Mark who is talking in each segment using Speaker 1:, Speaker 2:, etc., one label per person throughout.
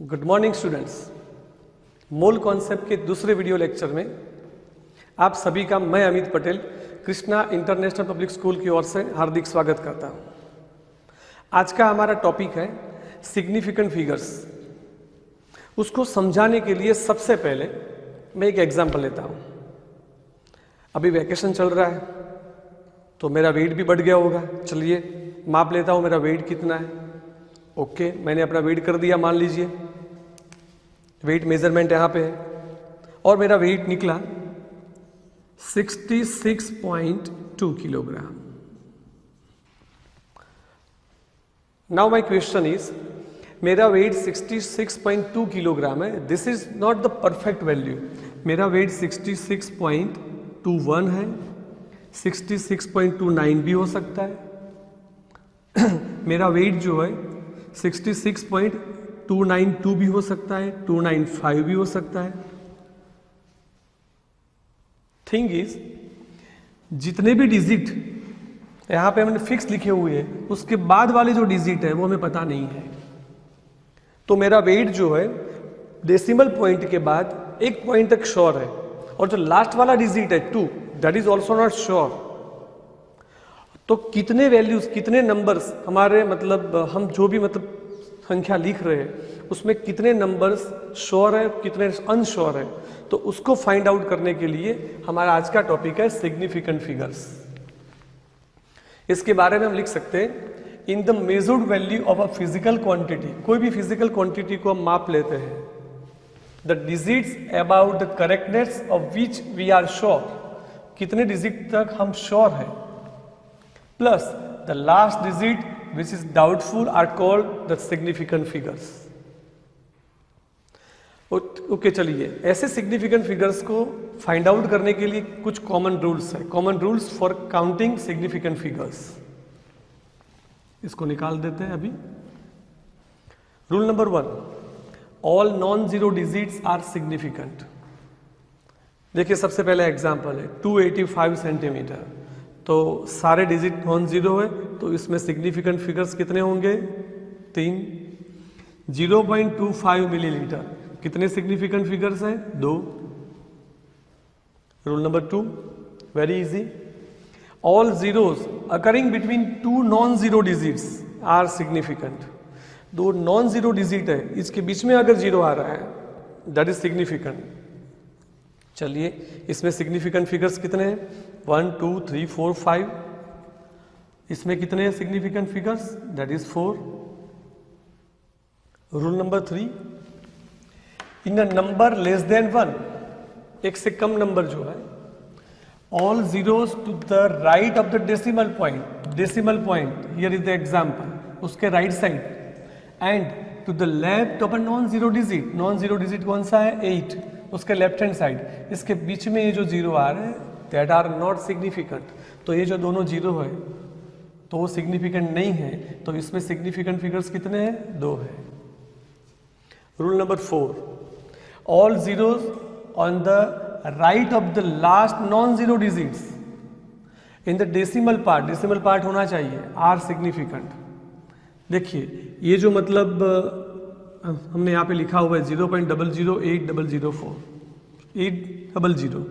Speaker 1: Good morning students. Mole concept के दूसरे video lecture में आप सभी का मैं Amit Patel Krishna international public school की ओर से हार्दिक स्वागत करता हूं। आज का हमारा टॉपिक है सिग्निफिकेंट फिगर्स। उसको समझाने के लिए सबसे पहले मैं एक एग्जांपल लेता हूं। अभी वैकेशन चल रहा है तो मेरा वेट भी बढ़ गया होगा। चलिए माप लेता हूं मेरा वेट कितना है। ओके, मैंने अपना वेट कर दिया। मान लीजिए वेट मेजरमेंट यहां पे है और मेरा वेट निकला 66.2 kilogram. Now my question is, मेरा वेट 66.2 किलोग्राम है। This is not the perfect value. मेरा वेट 66.21 है, 66.29 भी हो सकता है। मेरा वेट जो है 66.292 भी हो सकता है, 295 भी हो सकता है। थिंग इज, जितने भी डिजिट यहां पे हमने फिक्स लिखे हुए हैं उसके बाद वाले जो डिजिट है वो हमें पता नहीं है। तो मेरा वेट जो है डेसिमल पॉइंट के बाद एक पॉइंट तक श्योर है और जो लास्ट वाला डिजिट है 2, that is also not sure. तो कितने वैल्यूज, कितने नंबर्स हमारे हम जो भी संख्या लिख रहे हैं उसमें कितने नंबर्स श्योर है, कितने अनश्योर है, तो उसको फाइंड आउट करने के लिए हमारा आज का टॉपिक है सिग्निफिकेंट फिगर्स। इसके बारे में हम लिख सकते हैं, in the measured value of a physical quantity. कोई भी फिजिकल क्वांटिटी को हम माप लेते हैं, the digits about the correctness of which we are sure. कितने डिजिट तक हम श्योर है, plus the last digit which is doubtful are called the significant figures. Okay, चलिए ऐसे सिग्निफिकेंट फिगर्स को फाइंड आउट करने के लिए कुछ कॉमन रूल्स है। Common rules for counting significant figures, इसको निकाल देते हैं अभी। Rule number 1, all non zero digits are significant. देखिए सबसे पहला एग्जांपल है 285 सेंटीमीटर, तो सारे डिजिट नॉन जीरो है तो इसमें सिग्निफिकेंट फिगर्स कितने होंगे? 3। 0.25 मिलीलीटर, कितने सिग्निफिकेंट फिगर्स हैं? 2। Rule number 2, very easy, all zeros occurring between 2 non zero digits are significant. 2 non zero digit है, इसके बीच में अगर जीरो आ रहा है दैट इज सिग्निफिकेंट। चलिए इसमें सिग्निफिकेंट फिगर्स कितने हैं? 1 2 3 4 5। इसमें कितने हैं significant figures? That is 4। Rule number 3, in a number less than 1, एक से कम नंबर जो है, all zeros to the right of the decimal point, decimal point here is the example, उसके right side, and to the left of a non zero digit. Non zero digit कौन सा है? 8, उसके लेफ्ट हैंड साइड, इसके बीच में ये जो zero आ रहे हैं दैट आर नॉट सिग्निफिकेंट। तो ये जो दोनों जीरो है तो वो सिग्निफिकेंट नहीं है, तो इसमें सिग्निफिकेंट फिगर्स कितने हैं? 2 है। Rule number 4, all zeros on the right of the last non zero digits in the decimal part, decimal part होना चाहिए, आर सिग्निफिकेंट। देखिए ये जो हमने यहाँ पे लिखा हुआ है 0.00804, 800।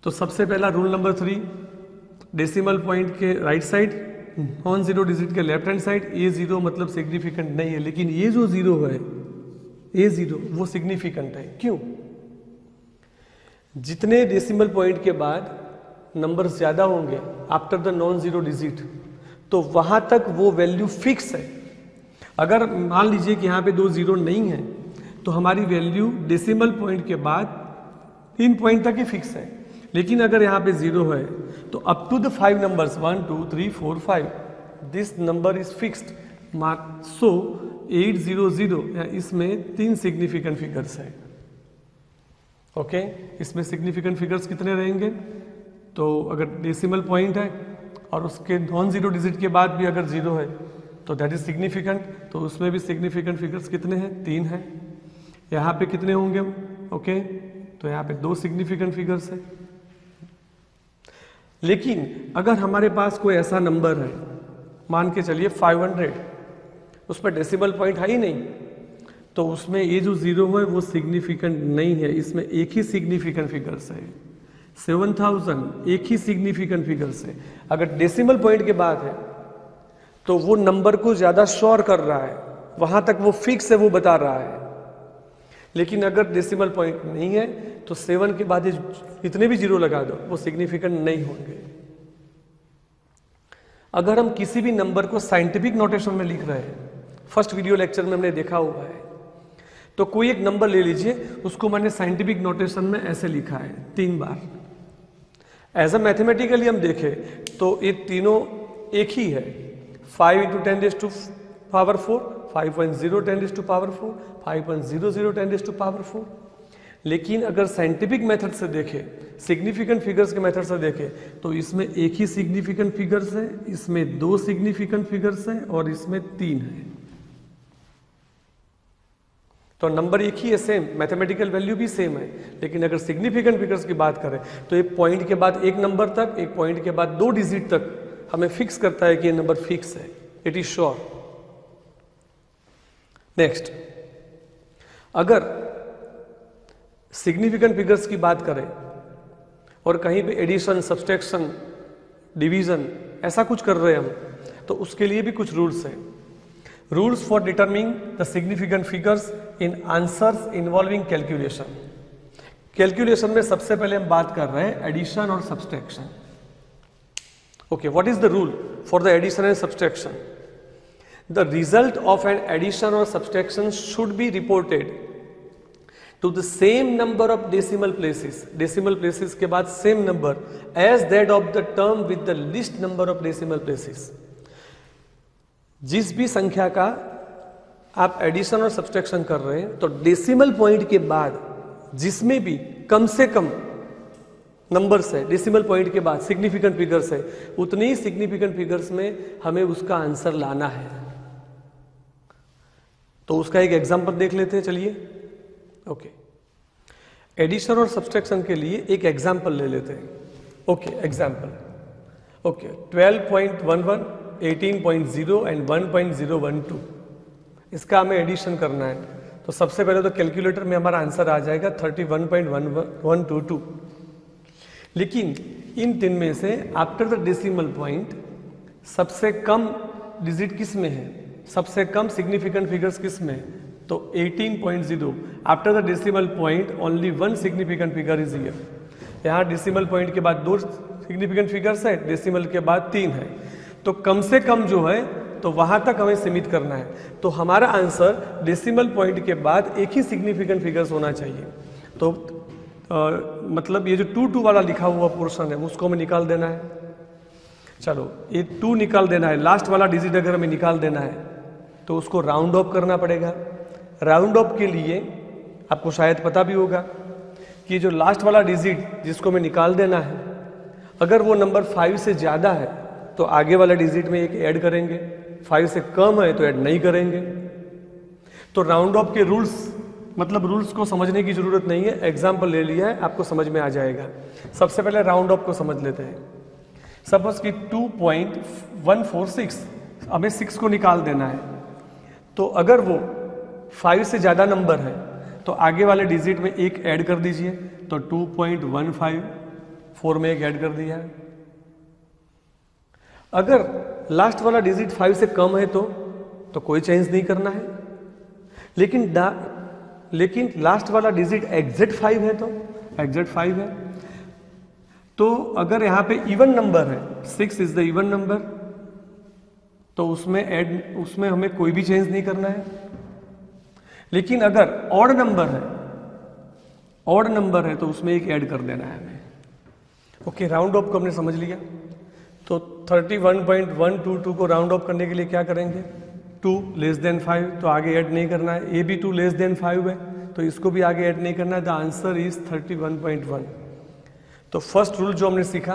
Speaker 1: तो सबसे पहला रूल नंबर 3, डेसिमल पॉइंट के right side, non zero digit के लेफ्ट हैंड साइड, ये जीरो मतलब सिग्निफिकेंट नहीं है, लेकिन ये जो जीरो है, ये जीरो वो सिग्निफिकेंट है। क्यों? जितने डेसिमल पॉइंट के बाद नंबर ज्यादा होंगे after the non zero digit, तो वहां तक वो वैल्यू फिक्स है। अगर मान लीजिए कि यहाँ पे 2 जीरो नहीं है तो हमारी वैल्यू डेसिमल पॉइंट के बाद 3 पॉइंट तक ही फिक्स है। लेकिन अगर यहाँ पे 0 है तो up to the 5 numbers 1 2 3 4 5 this number is fixed. So 800, इसमें 3 सिग्निफिकेंट फिगर्स है। ओके, इसमें सिग्निफिकेंट फिगर्स कितने रहेंगे? तो अगर डेसिमल पॉइंट है और उसके नॉन जीरो डिजिट के बाद भी अगर 0 है तो दैट इज सिग्निफिकेंट, तो उसमें भी सिग्निफिकेंट फिगर्स कितने हैं? 3 हैं। यहाँ पे कितने होंगे? ओके, तो यहाँ पे 2 सिग्निफिकेंट फिगर्स है। लेकिन अगर हमारे पास कोई ऐसा नंबर है, मान के चलिए 500, उस पर डेसिमल पॉइंट है ही नहीं, तो उसमें ये जो जीरो है वो सिग्निफिकेंट नहीं है, इसमें एक ही सिग्निफिकेंट फिगर्स है। 7000 एक ही सिग्निफिकेंट फिगर्स है। अगर डेसिमल पॉइंट के बाद है तो वो नंबर को ज्यादा श्योर कर रहा है, वहां तक वो फिक्स है, वो बता रहा है। लेकिन अगर डेसिमल पॉइंट नहीं है तो 7 के बाद इतने भी जीरो लगा दो, वो सिग्निफिकेंट नहीं होंगे। अगर हम किसी भी नंबर को साइंटिफिक नोटेशन में लिख रहे हैं, फर्स्ट वीडियो लेक्चर में हमने देखा हुआ है, तो कोई एक नंबर ले लीजिए, उसको मैंने साइंटिफिक नोटेशन में ऐसे लिखा है 3 बार। एज अ मैथमेटिकली हम देखें तो ये तीनों एक ही है, 5 × 10⁴, 5.0 10⁴, 5.00 10⁴। लेकिन अगर साइंटिफिक मेथड से देखें, सिग्निफिकेंट फिगर्स के मेथड से देखें, तो इसमें एक ही सिग्निफिकेंट फिगर्स है, इसमें 2 सिग्निफिकेंट फिगर्स हैं और इसमें 3 है। तो नंबर एक ही है, सेम, मैथमेटिकल वैल्यू भी सेम है। लेकिन अगर सिग्निफिकेंट फिगर्स की बात करें तो एक पॉइंट के बाद एक नंबर तक, एक पॉइंट के बाद 2 डिजिट तक हमें फिक्स करता है कि ये नंबर फिक्स है, इट इज श्योर। नेक्स्ट, अगर सिग्निफिकेंट फिगर्स की बात करें और कहीं पे एडिशन, सब्सट्रैक्शन, डिवीजन ऐसा कुछ कर रहे हैं हम, तो उसके लिए भी कुछ रूल्स हैं। Rules for determining the significant figures in answers involving calculation. Calculation में सबसे पहले हम बात कर रहे हैं एडिशन और subtraction. Okay, what is the rule for the addition and subtraction? The result of an addition or subtraction should be reported to the same number of decimal places. Decimal places के बाद same number as that of the term with the least number of decimal places. जिस भी संख्या का आप addition और subtraction कर रहे हैं, तो डेसिमल पॉइंट के बाद जिसमें भी कम से कम नंबर्स है, डेसिमल पॉइंट के बाद सिग्निफिकेंट फिगर्स है, उतने ही सिग्निफिकेंट फिगर्स में हमें उसका आंसर लाना है। तो उसका एक एग्जांपल देख लेते हैं, चलिए। ओके, एडिशन और सब्सट्रैक्शन के लिए एक एग्जांपल ले लेते हैं। ओके, एग्जांपल, ओके, 12.11, 18.0 एंड 1.012, इसका हमें एडिशन करना है। तो सबसे पहले तो कैलकुलेटर में हमारा आंसर आ जाएगा 31.1122। लेकिन इन तीन में से आफ्टर द डेसिमल पॉइंट सबसे कम डिजिट किस में है, सबसे कम सिग्निफिकेंट फिगर्स किस में? तो 18.0। After the decimal point only 1 significant figure is here. यहाँ डेसिमल पॉइंट के बाद 2 सिग्निफिकेंट फिगर्स है, डेसिमल के बाद 3 है। तो कम से कम जो है तो वहां तक हमें सीमित करना है। तो हमारा आंसर डेसिमल पॉइंट के बाद एक ही सिग्निफिकेंट फिगर्स होना चाहिए। तो मतलब ये जो 2 वाला लिखा हुआ पोर्शन है उसको हमें निकाल देना है। चलो, ये 2 निकाल देना है, लास्ट वाला डिजिट अगर हमें निकाल देना है तो उसको राउंड ऑफ करना पड़ेगा। राउंड ऑफ के लिए आपको शायद पता भी होगा कि जो लास्ट वाला डिजिट जिसको हमें निकाल देना है, अगर वो नंबर 5 से ज़्यादा है तो आगे वाला डिजिट में एक ऐड करेंगे, 5 से कम है तो ऐड नहीं करेंगे। तो राउंड ऑफ के रूल्स, मतलब रूल्स को समझने की जरूरत नहीं है, एग्जाम्पल ले लिया है, आपको समझ में आ जाएगा। सबसे पहले राउंड ऑफ को समझ लेते हैं। सपोज कि 2.146, हमें 6 को निकाल देना है। तो अगर वो 5 से ज़्यादा नंबर है तो आगे वाले डिजिट में एक ऐड कर दीजिए। तो 2.154 में एक ऐड कर दिया है। अगर लास्ट वाला डिजिट 5 से कम है तो कोई चेंज नहीं करना है। लेकिन लास्ट वाला डिजिट एग्जैक्ट 5 है तो एग्जैक्ट 5 है। तो अगर यहाँ पे इवन नंबर है, 6 इज द इवन नंबर, तो उसमें हमें कोई भी चेंज नहीं करना है। लेकिन अगर ऑड नंबर है तो उसमें एक ऐड कर देना है हमें। ओके, राउंड ऑफ को हमने समझ लिया। तो 31.122 को राउंड ऑफ करने के लिए क्या करेंगे? 2 लेस देन 5, तो आगे ऐड नहीं करना है। ये भी 2 लेस देन 5 है तो इसको भी आगे ऐड नहीं करना है। The answer is 31.1। तो फर्स्ट रूल जो हमने सीखा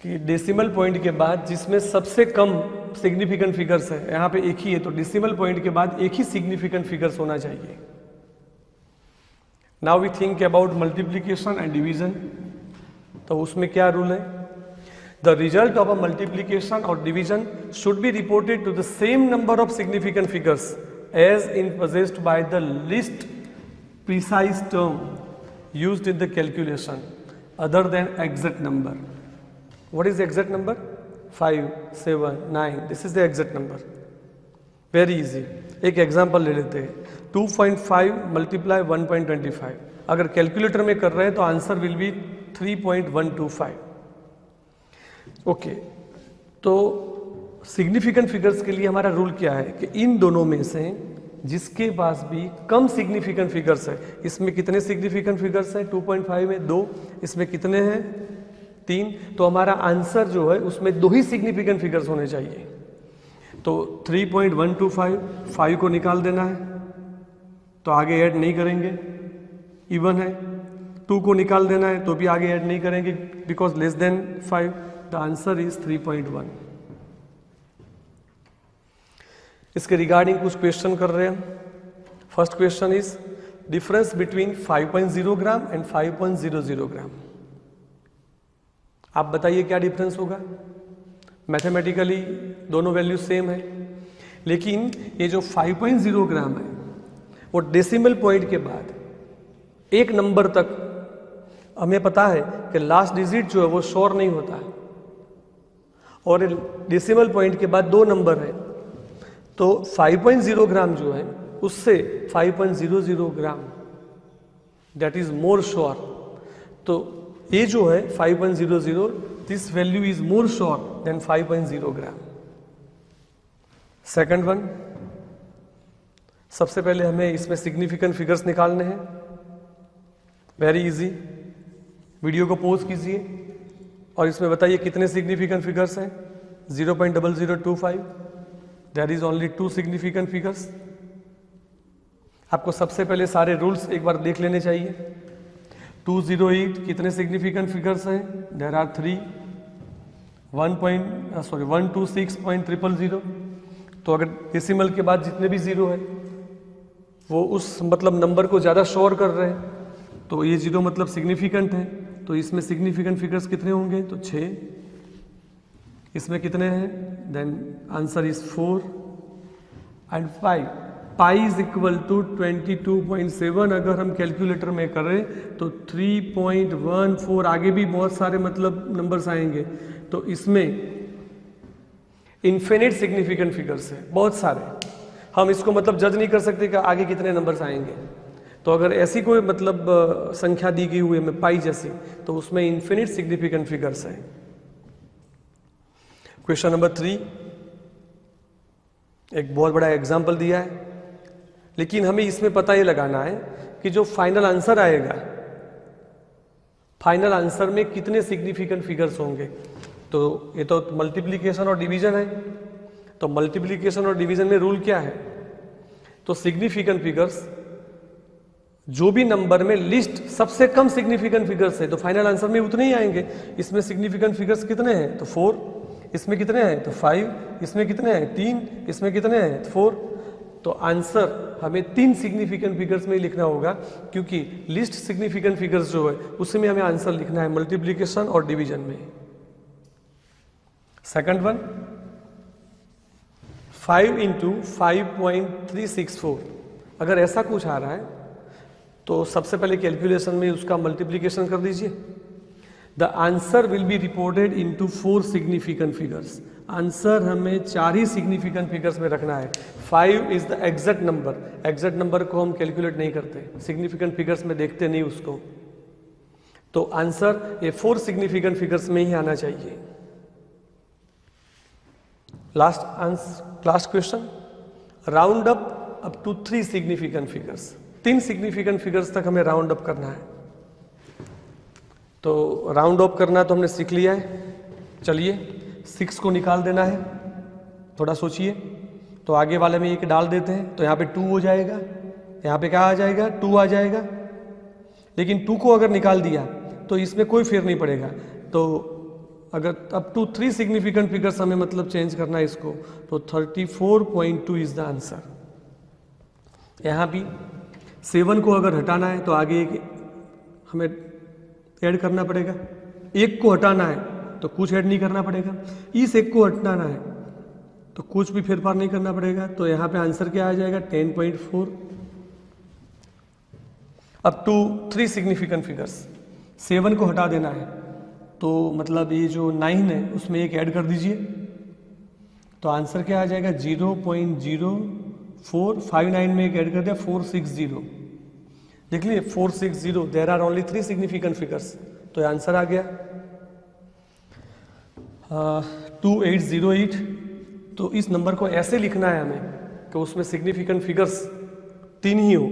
Speaker 1: कि डेसिमल पॉइंट के बाद जिसमें सबसे कम सिग्निफिकेंट फिगर्स है, यहाँ पे एक ही है, तो डेसिमल पॉइंट के बाद एक ही सिग्निफिकेंट फिगर्स होना चाहिए। Now we think about multiplication and division. तो उसमें क्या रूल है? The result of a multiplication or division should be reported to the same number of significant figures as in possessed by the least precise term used in the calculation other than exact number. What is the exact number? 5, 7, 9. This is the exact number. Very easy. एक example ले लेते हैं. 2.5 multiply 1.25. अगर calculator में कर रहे हैं तो आंसर विल बी 3.125. ओके, तो सिग्निफिकेंट फिगर्स के लिए हमारा रूल क्या है कि इन दोनों में से जिसके पास भी कम सिग्निफिकेंट फिगर्स है, इसमें कितने सिग्निफिकेंट फिगर्स हैं? 2.5 में 2, इसमें कितने हैं? 3. तो हमारा आंसर जो है उसमें 2 ही सिग्निफिकेंट फिगर्स होने चाहिए. तो 3.125, 5 को निकाल देना है तो आगे ऐड नहीं करेंगे, इवन है. 2 को निकाल देना है तो भी आगे ऐड नहीं करेंगे because less than 5. The answer is 3.1. इसके रिगार्डिंग कुछ क्वेश्चन कर रहे हैं. First question is difference between 5.0 gram and 5.00 ग्राम. आप बताइए क्या डिफरेंस होगा? मैथमेटिकली दोनों वैल्यू सेम है, लेकिन ये जो 5.0 ग्राम है वो डेसिमल पॉइंट के बाद एक नंबर तक हमें पता है कि लास्ट डिजिट जो है वो श्योर नहीं होता है, और डेसिमल पॉइंट के बाद 2 नंबर है. तो 5.0 ग्राम जो है उससे 5.00 gram that is more sure. तो ये जो है 5.00, this value is more sure than 5.0 gram. Second one, सबसे पहले हमें इसमें सिग्निफिकेंट फिगर्स निकालने हैं. Very easy. वीडियो को पॉज कीजिए और इसमें बताइए कितने सिग्निफिकेंट फिगर्स हैं. 0.0025. There is only 2 significant figures. आपको सबसे पहले सारे रूल्स एक बार देख लेने चाहिए. 208 कितने सिग्निफिकेंट फिगर्स हैं? There are 3. 126.000. तो अगर डेसिमल के बाद जितने भी जीरो है वो उस मतलब नंबर को ज़्यादा श्योर कर रहे हैं, तो ये 0 मतलब सिग्निफिकेंट है. तो इसमें सिग्निफिकेंट फिगर्स कितने होंगे? तो 6. इसमें कितने हैं? Then answer is 4 and 5. Pi is equal to 22.7. अगर हम कैलकुलेटर में करें तो 3.14. आगे भी बहुत सारे मतलब नंबर्स आएंगे. तो इसमें इन्फिनिट सिग्निफिकेंट फिगर्स है बहुत सारे. हम इसको मतलब जज नहीं कर सकते कि आगे कितने नंबर्स आएंगे. तो अगर ऐसी कोई मतलब संख्या दी गई हुई है पाई जैसी, तो उसमें इन्फिनिट सिग्निफिकेंट फिगर्स है. क्वेश्चन नंबर 3, एक बहुत बड़ा एग्जाम्पल दिया है, लेकिन हमें इसमें पता ये लगाना है कि जो फाइनल आंसर आएगा, फाइनल आंसर में कितने सिग्निफिकेंट फिगर्स होंगे. तो ये तो मल्टीप्लिकेशन और डिवीजन है. तो मल्टीप्लिकेशन और डिवीजन में रूल क्या है? तो सिग्निफिकेंट फिगर्स जो भी नंबर में लिस्ट सबसे कम सिग्निफिकेंट फिगर्स है तो फाइनल आंसर में उतने ही आएंगे. इसमें सिग्निफिकेंट फिगर्स कितने हैं? तो 4. इसमें कितने हैं? तो 5. इसमें कितने हैं? 3. इसमें कितने हैं? 4. तो आंसर हमें 3 सिग्निफिकेंट फिगर्स में ही लिखना होगा, क्योंकि लिस्ट सिग्निफिकेंट फिगर्स जो है उसमें हमें आंसर लिखना है मल्टीप्लिकेशन और डिवीजन में. Second one, 5 into 5.364. अगर ऐसा कुछ आ रहा है तो सबसे पहले कैलकुलेशन में उसका मल्टीप्लिकेशन कर दीजिए. The answer will be reported into 4 significant figures. Answer हमें 4 ही सिग्निफिकेंट फिगर्स में रखना है. 5 is the exact number. Exact number को हम कैलकुलेट नहीं करते, सिग्निफिकेंट फिगर्स में देखते नहीं उसको. तो आंसर ये 4 सिग्निफिकेंट फिगर्स में ही आना चाहिए. Last question, round up to 3 significant figures. 3 significant figures तक हमें राउंड अप करना है. तो राउंड अप करना तो हमने सीख लिया है. चलिए 6 को निकाल देना है. थोड़ा सोचिए. तो आगे वाले में 1 डाल देते हैं तो यहाँ पे 2 हो जाएगा, यहाँ पे क्या आ जाएगा? 2 आ जाएगा. लेकिन 2 को अगर निकाल दिया तो इसमें कोई फेर नहीं पड़ेगा. तो अगर अप टू 3 सिग्निफिकेंट फिगर्स हमें मतलब चेंज करना है इसको, तो 34.2 इज द आंसर. यहाँ भी 7 को अगर हटाना है तो आगे हमें ऐड करना पड़ेगा. 1 को हटाना है तो कुछ ऐड नहीं करना पड़ेगा. इस 1 को हटाना है तो कुछ भी फेरफार नहीं करना पड़ेगा। तो यहाँ पे आंसर क्या आ जाएगा 10.4। अब टू 3 सिग्निफिकेंट फिगर्स, 7 को हटा देना है तो मतलब ये जो 9 है उसमें एक ऐड कर दीजिए, तो आंसर क्या आ जाएगा 0.0459 में एक ऐड कर दिया 460। देख लीजिए 460, there are only 3 significant figures, तो आंसर आ गया 2808। तो इस नंबर को ऐसे लिखना है हमें कि उसमें सिग्निफिकेंट फिगर्स 3 ही हो,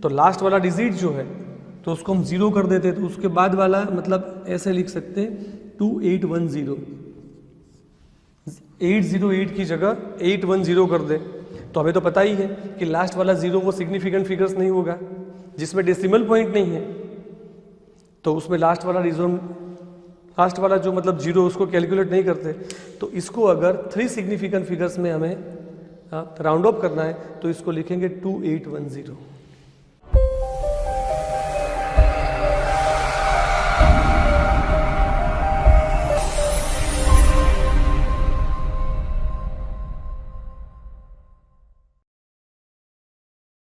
Speaker 1: तो लास्ट वाला डिजिट जो है तो उसको हम 0 कर देते, तो उसके बाद वाला मतलब ऐसे लिख सकते 2810, 808 की जगह 810 कर दे। तो हमें तो पता ही है कि लास्ट वाला 0 वो सिग्निफिकेंट फिगर्स नहीं होगा, जिसमें डेसिमल पॉइंट नहीं है तो उसमें लास्ट वाला जो मतलब 0 उसको कैलकुलेट नहीं करते। तो इसको अगर 3 सिग्निफिकेंट फिगर्स में हमें राउंड ऑफ करना है तो इसको लिखेंगे 2810।